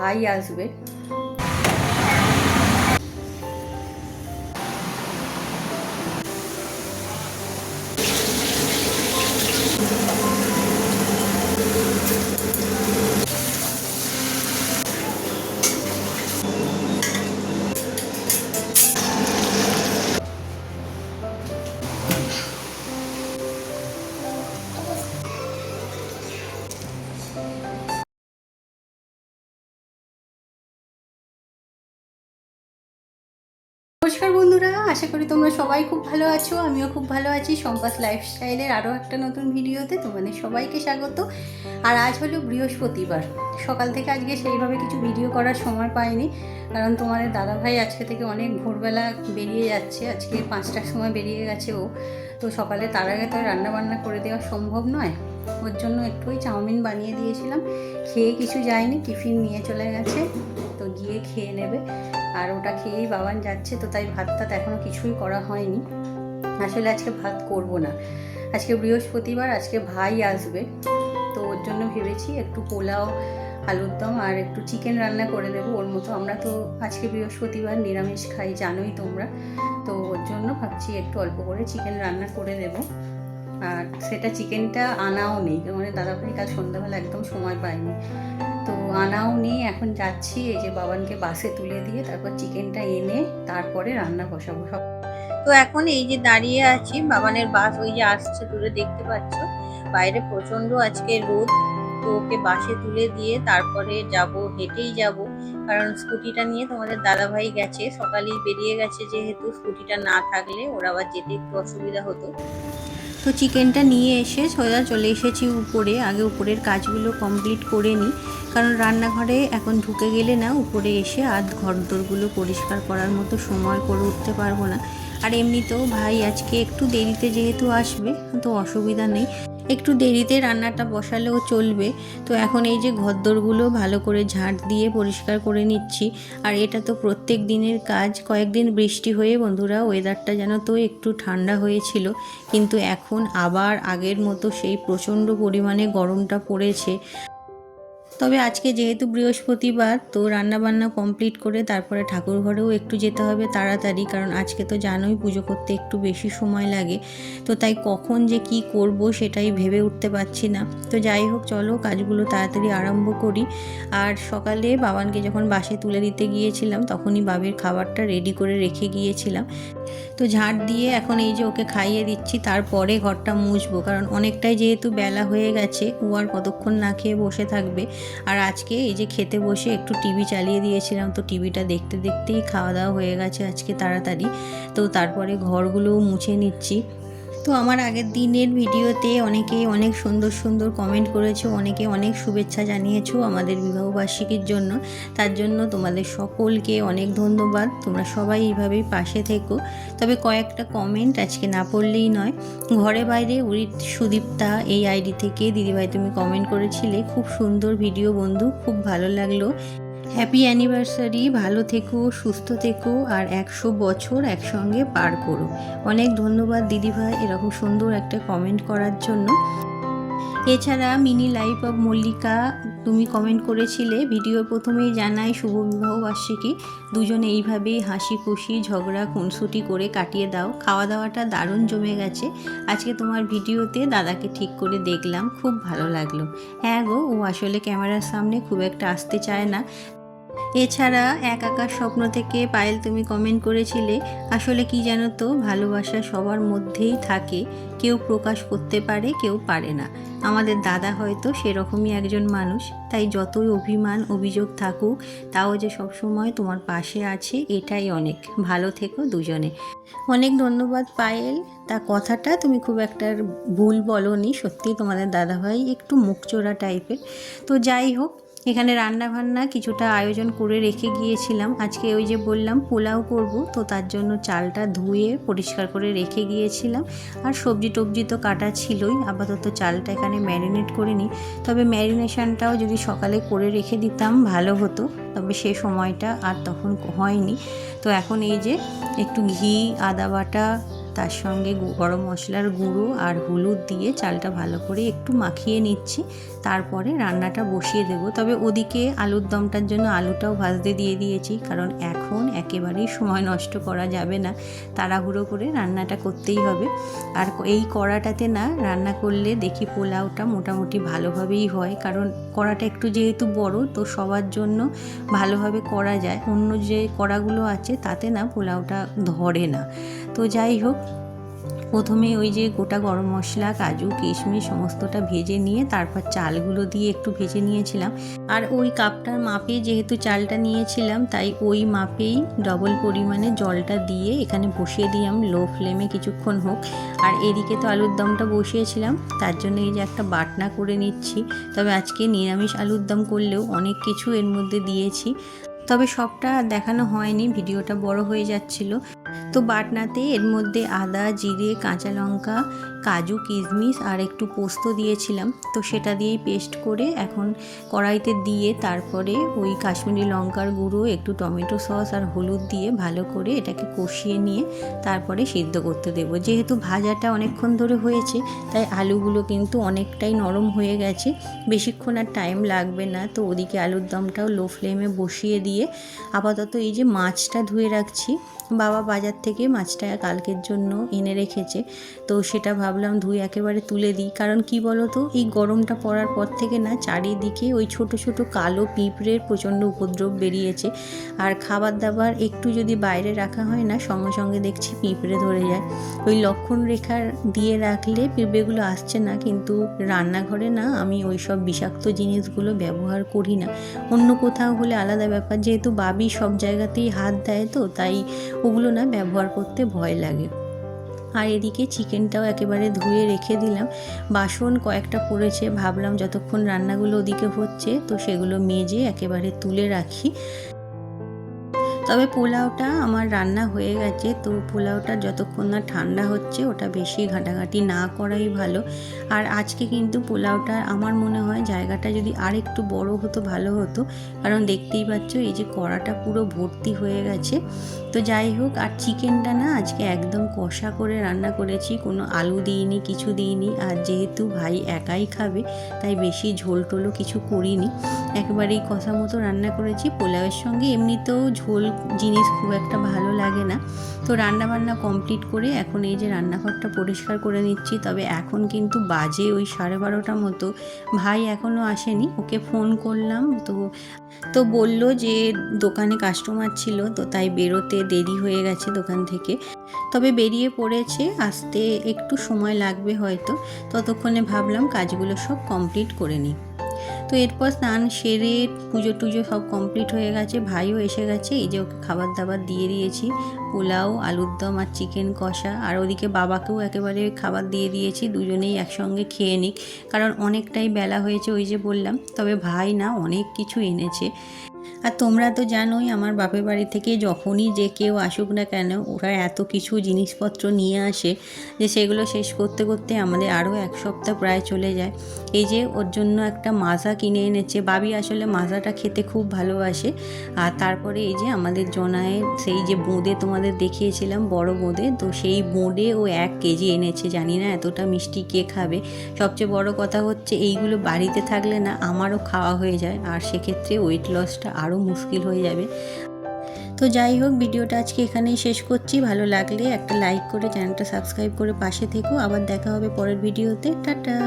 ভাই আসবে। নমস্কার বন্ধুরা, আশা করি তোমরা সবাই খুব ভালো আছো। আমিও খুব ভালো আছি। সম্পাস লাইফস্টাইলের আরও একটা নতুন ভিডিওতে তোমাদের সবাইকে স্বাগত। আর আজ হলো বৃহস্পতিবার। সকাল থেকে আজকে সেইভাবে কিছু ভিডিও করার সময় পাইনি, কারণ তোমাদের দাদাভাই আজকে থেকে অনেক ভোরবেলা বেরিয়ে যাচ্ছে। আজকে 5টার সময় বেরিয়ে গেছে ও। তো সকালে তার আগে তো রান্নাবান্না করে দেওয়া সম্ভব নয়। ওর জন্য একটু চাউমিন বানিয়ে দিয়েছিলাম, খেয়ে কিছু যায়নি, টিফিন নিয়ে চলে গেছে। তো গিয়ে খেয়ে নেবে। আর ওটা খেয়েই বাবান যাচ্ছে, তো তাই ভাত টাত এখনও কিছুই করা হয়নি। আসলে আজকে ভাত করব না, আজকে বৃহস্পতিবার, আজকে ভাই আসবে। তো ওর জন্য ভেবেছি একটু পোলাও, আলুর দম আর একটু চিকেন রান্না করে দেবো ওর মতো। আমরা তো আজকে বৃহস্পতিবার নিরামিষ খাই, জানোই তোমরা। তো ওর জন্য ভাবছি একটু অল্প করে চিকেন রান্না করে দেবো। আর সেটা চিকেনটা আনাও নেই, মানে দাদাভাই কাল সন্ধ্যাবেলা একদম সময় পায়নি, তো আনাও নেই। এখন যাচ্ছি, এই যে বাবানকে বাসে তুলে দিয়ে তারপর চিকেনটা এনে তারপরে রান্না বসাবো সব। তো এখন এই যে দাঁড়িয়ে আছি, বাবানের বাস ওই যে আসছে, দূরে দেখতে পাচ্ছ। বাইরে প্রচন্ড আজকে রোদ। তো ওকে বাসে তুলে দিয়ে তারপরে যাব, হেঁটেই যাব, কারণ স্কুটিটা নিয়ে তোমাদের দাদাভাই গেছে, সকালেই বেরিয়ে গেছে, যেহেতু স্কুটিটা না থাকলে ওর আবার যেতে একটু অসুবিধা হতো। তো চিকেনটা নিয়ে এসে সোজা চলে এসেছি উপরে। আগে উপরের কাজগুলো কমপ্লিট করে নিই, কারণ রান্নাঘরে এখন ঢুকে গেলে না উপরে এসে ঘরদোরগুলো পরিষ্কার করার মতো সময় করে উঠতে পারবো না। আর এমনিতেও ভাই আজকে একটু দেরিতে যেহেতু আসবে, তো অসুবিধা নেই, একটু দেরিতে রান্নাটা বসালেও চলবে। তো এখন এই যে ঘরদোরগুলো ভালো করে ঝাঁট দিয়ে পরিষ্কার করে নিচ্ছি। আর এটা তো প্রত্যেক দিনের কাজ। কয়েকদিন বৃষ্টি হয়ে বন্ধুরা ওয়েদারটা যেন তো একটু ঠান্ডা হয়েছিল, কিন্তু এখন আবার আগের মতো সেই প্রচণ্ড পরিমাণে গরমটা পড়েছে। তবে আজকে যেহেতু বৃহস্পতিবার, তো রান্নাবান্না কমপ্লিট করে তারপরে ঠাকুর ঘরেও একটু যেতে হবে তাড়াতাড়ি, কারণ আজকে তো জানোই পুজো করতে একটু বেশি সময় লাগে। তো তাই কখন যে কি করব সেটাই ভেবে উঠতে পারছি না। তো যাই হোক, চলো কাজগুলো তাড়াতাড়ি আরম্ভ করি। আর সকালে বাবানকে যখন বাসে তুলে দিতে গিয়েছিলাম, তখনই বাবির খাবারটা রেডি করে রেখে গিয়েছিলাম। তো ঝাঁট দিয়ে এখন এই যে ওকে খাইয়ে দিচ্ছি, তারপরে ঘরটা মুছবো, কারণ অনেকটাই যেহেতু বেলা হয়ে গেছে, ও আর কতক্ষণ না খেয়ে বসে থাকবে। আর আজকে এই যে খেতে বসে একটু টিভি চালিয়ে দিয়েছিলাম, তো টিভিটা দেখতে দেখতেই খাওয়া দাওয়া হয়ে গেছে আজকে তাড়াতাড়ি। তো তারপরে ঘরগুলোও মুছে নিচ্ছি। তো আমার আগের দিনের ভিডিওতে অনেকেই অনেক সুন্দর সুন্দর কমেন্ট করেছো, অনেকে অনেক শুভেচ্ছা জানিয়েছো আমাদের বিবাহবার্ষিকীর জন্য। তার জন্য তোমাদের সকলকে অনেক ধন্যবাদ। তোমরা সবাই এইভাবেই পাশে থেকো। তবে কয়েকটা কমেন্ট আজকে না পড়লেই নয়। ঘরে বাইরে উরিত সুদীপ্তা এই আইডি থেকে দিদিভাই তুমি কমেন্ট করেছিলে, খুব সুন্দর ভিডিও বন্ধু, খুব ভালো লাগলো। হ্যাপি অ্যানিভার্সারি, ভালো থেকো, সুস্থ থেকো, আর 100 বছর একসঙ্গে পার করো। অনেক ধন্যবাদ দিদিভাই এরকম সুন্দর একটা কমেন্ট করার জন্য। এছাড়া মিনি লাইফ অফ মল্লিকা তুমি কমেন্ট করেছিলে, ভিডিওর প্রথমেই জানাই শুভ বিবাহবার্ষিকী, দুজনে এইভাবেই হাসি খুশি ঝগড়া খুনসুটি করে কাটিয়ে দাও। খাওয়া দাওয়াটা দারুণ জমে গেছে। আজকে তোমার ভিডিওতে দাদাকে ঠিক করে দেখলাম, খুব ভালো লাগলো। হ্যাঁ গো, ও আসলে ক্যামেরার সামনে খুব একটা আসতে চায় না। এছাড়া এক আকাশ স্বপ্ন থেকে পায়েল তুমি কমেন্ট করেছিলে, আসলে কি জানো তো, ভালোবাসা সবার মধ্যেই থাকে, কেউ প্রকাশ করতে পারে, কেউ পারে না। আমাদের দাদা হয়তো সেরকমই একজন মানুষ, তাই যতই অভিমান অভিযোগ থাকুক, তাও যে সবসময় তোমার পাশে আছে, এটাই অনেক। ভালো থেকো দুজনে। অনেক ধন্যবাদ পায়েল। তা কথাটা তুমি খুব একটা ভুল বলনি, সত্যি তোমাদের দাদাভাই একটু মুখচোরা টাইপের। তো যাই হোক, এখানে রান্না বান্না কিছুটা আয়োজন করে রেখে গিয়েছিলাম। আজকে ওই যে বললাম পোলাও করব, তো তার জন্য চালটা ধুয়ে পরিষ্কার করে রেখে গিয়েছিলাম। আর সবজি টবজি তো কাটা ছিলই, আপাতত চালটা এখানে ম্যারিনেট করে নিই। তবে ম্যারিনেশনটাও যদি সকালে করে রেখে দিতাম ভালো হতো, তবে সে সময়টা আর তখন হয়নি। তো এখন এই যে একটু ঘি, আদা বাটা, তার সঙ্গে গরম মশলার গুঁড়ো আর হলুদ দিয়ে চালটা ভালো করে একটু মাখিয়ে নিচ্ছি। তারপরে রান্নাটা বসিয়ে দেব। তবে ওদিকে আলুর দমটার জন্য আলুটাও ভাজতে দিয়ে দিয়েছি, কারণ এখন একেবারেই সময় নষ্ট করা যাবে না, তাড়াহুড়ো করে রান্নাটা করতেই হবে। আর এই কড়াটাতে না রান্না করলে দেখি পোলাওটা মোটামুটি ভালোভাবেই হয়, কারণ কড়াটা একটু যেহেতু বড় তো সবার জন্য ভালোভাবে করা যায়। অন্য যে কড়াগুলো আছে তাতে না পোলাওটা ধরে না। তো যাই হোক, প্রথমে ওই যে গোটা গরম মশলা, কাজু, কিশমিশ সমস্তটা ভেজে নিয়ে তারপর চালগুলো দিয়ে একটু ভেজে নিয়েছিলাম। আর ওই কাপটার মাপে যেহেতু চালটা নিয়েছিলাম, তাই ওই মাপেই ডবল পরিমাণে জলটা দিয়ে এখানে বসিয়ে দিলাম লো ফ্লেমে কিছুক্ষণ হোক। আর এদিকে তো আলুর দমটা বসিয়েছিলাম, তার জন্য এই যে একটা বাটনা করে নিচ্ছি। তবে আজকে নিরামিষ আলুর দম করলেও অনেক কিছু এর মধ্যে দিয়েছি, তবে সবটা দেখানো হয়নি, ভিডিওটা বড় হয়ে যাচ্ছিল। তো বাটনাতে এর মধ্যে আদা, জিরে, কাঁচা লঙ্কা, কাজু, কিশমিশ আর একটু পোস্ত দিয়েছিলাম। তো সেটা দিয়েই পেস্ট করে এখন কড়াইতে দিয়ে তারপরে ওই কাশ্মীরি লঙ্কার গুঁড়ো, একটু টমেটো সস আর হলুদ দিয়ে ভালো করে এটাকে কষিয়ে নিয়ে তারপরে সিদ্ধ করতে দেবো। যেহেতু ভাজাটা অনেকক্ষণ ধরে হয়েছে, তাই আলুগুলো কিন্তু অনেকটাই নরম হয়ে গেছে, বেশিক্ষণ আর টাইম লাগবে না। তো ওদিকে আলুর দমটাও লো ফ্লেমে বসিয়ে দিয়ে আপাতত এই যে মাছটা ধুয়ে রাখছি। বাবা বাজার থেকে মাছটা কালকের জন্য এনে রেখেছে, তো সেটা ভাবলাম ধুয়ে একেবারে তুলে দিই। কারণ কি বলো তো, এই গরমটা পড়ার পর থেকে না চারিদিকে ওই ছোট ছোট কালো পিঁপড়ের প্রচণ্ড উপদ্রব বেরিয়েছে। আর খাবার দাবার একটু যদি বাইরে রাখা হয় না, সঙ্গে সঙ্গে দেখছি পিঁপড়ে ধরে যায়। ওই লক্ষণ রেখা দিয়ে রাখলে পিঁপড়েগুলো আসছে না, কিন্তু রান্নাঘরে না আমি ওই সব বিষাক্ত জিনিসগুলো ব্যবহার করি না। অন্য কোথাও হলে আলাদা ব্যাপার, যেহেতু বাবি সব জায়গাতেই হাত দেয় তো তাই ওগুলো না ব্যবহার করতে ভয় লাগে। আর এদিকে চিকেনটাও একেবারে ধুয়ে রেখে দিলাম। বাসন কয়েকটা পড়েছে, ভাবলাম যতক্ষণ রান্নাগুলো ওদিকে হচ্ছে তো সেগুলো মেজে একেবারে তুলে রাখি। তবে পোলাওটা আমার রান্না হয়ে গেছে, তো পোলাওটা যতক্ষণ না ঠান্ডা হচ্ছে ওটা বেশি ঘাঁটাঘাঁটি না করাই ভালো। আর আজকে কিন্তু পোলাওটা আমার মনে হয় জায়গাটা যদি আর একটু বড় হতো ভালো হতো, কারণ দেখতেই পাচ্ছ এই যে কড়াটা পুরো ভর্তি হয়ে গেছে। তো যাই হোক, আর চিকেনটা না আজকে একদম কষা করে রান্না করেছি, কোনো আলু দিইনি, কিছু দিইনি। আর যেহেতু ভাই একাই খাবে তাই বেশি ঝোল টোলও কিছু করিনি, একেবারেই কষা মতো রান্না করেছি। পোলাওয়ের সঙ্গে এমনিতেও ঝোল জিনিস খুব একটা ভালো লাগে না। তো রান্নাবান্না কমপ্লিট করে এখন এই যে রান্নাঘরটা পরিষ্কার করে নিচ্ছি। তবে এখন কিন্তু বাজে ওই 12:30 মতো, ভাই এখনও আসেনি, ওকে ফোন করলাম তো বলল যে দোকানে কাস্টমার ছিল, তো তাই বেরোতে দেরি হয়ে গেছে দোকান থেকে। তবে বেরিয়ে পড়েছে, আসতে একটু সময় লাগবে হয়তো, ততক্ষণে ভাবলাম কাজগুলো সব কমপ্লিট করে নিই। তো এরপর স্নান সেরে পুজো টুজো সব কমপ্লিট হয়ে গেছে, ভাইও এসে গেছে। এই যে ওকে খাবার দাবার দিয়ে দিয়েছি, পোলাও, আলুর দম আর চিকেন কষা। আর ওদিকে বাবাকেও একেবারে খাবার দিয়ে দিয়েছি, দুজনেই একসঙ্গে খেয়ে নিক, কারণ অনেকটাই বেলা হয়েছে ওই যে বললাম। তবে ভাই না অনেক কিছু এনেছে। আর তোমরা তো জানোই আমার বাপের বাড়ি থেকে যখনই যে কেউ আসুক না কেন, ওরা এত কিছু জিনিসপত্র নিয়ে আসে যে সেগুলো শেষ করতে করতে আমাদের আরও এক সপ্তাহ প্রায় চলে যায়। এই যে ওর জন্য একটা মাজা কিনে এনেছে, বাবি আসলে মাজাটা খেতে খুব ভালোবাসে। আর তারপরে এই যে আমাদের জনায়ের সেই যে বোঁদে তোমাদের দেখিয়েছিলাম, বড় বোঁদে, তো সেই বোঁদে ও 1 কেজি এনেছে। জানি না এতটা মিষ্টি কে খাবে। সবচেয়ে বড় কথা হচ্ছে এইগুলো বাড়িতে থাকলে না আমারও খাওয়া হয়ে যায়, আর সেক্ষেত্রে ওয়েট লসটা আরও মুশকিল হয়ে যাবে। তো যাই হোক, ভিডিওটা আজকে এখানেই শেষ করছি। ভালো লাগলে একটা লাইক করে চ্যানেলটা সাবস্ক্রাইব করে পাশে থেকো। আবার দেখা হবে পরের ভিডিওতে। টাটা।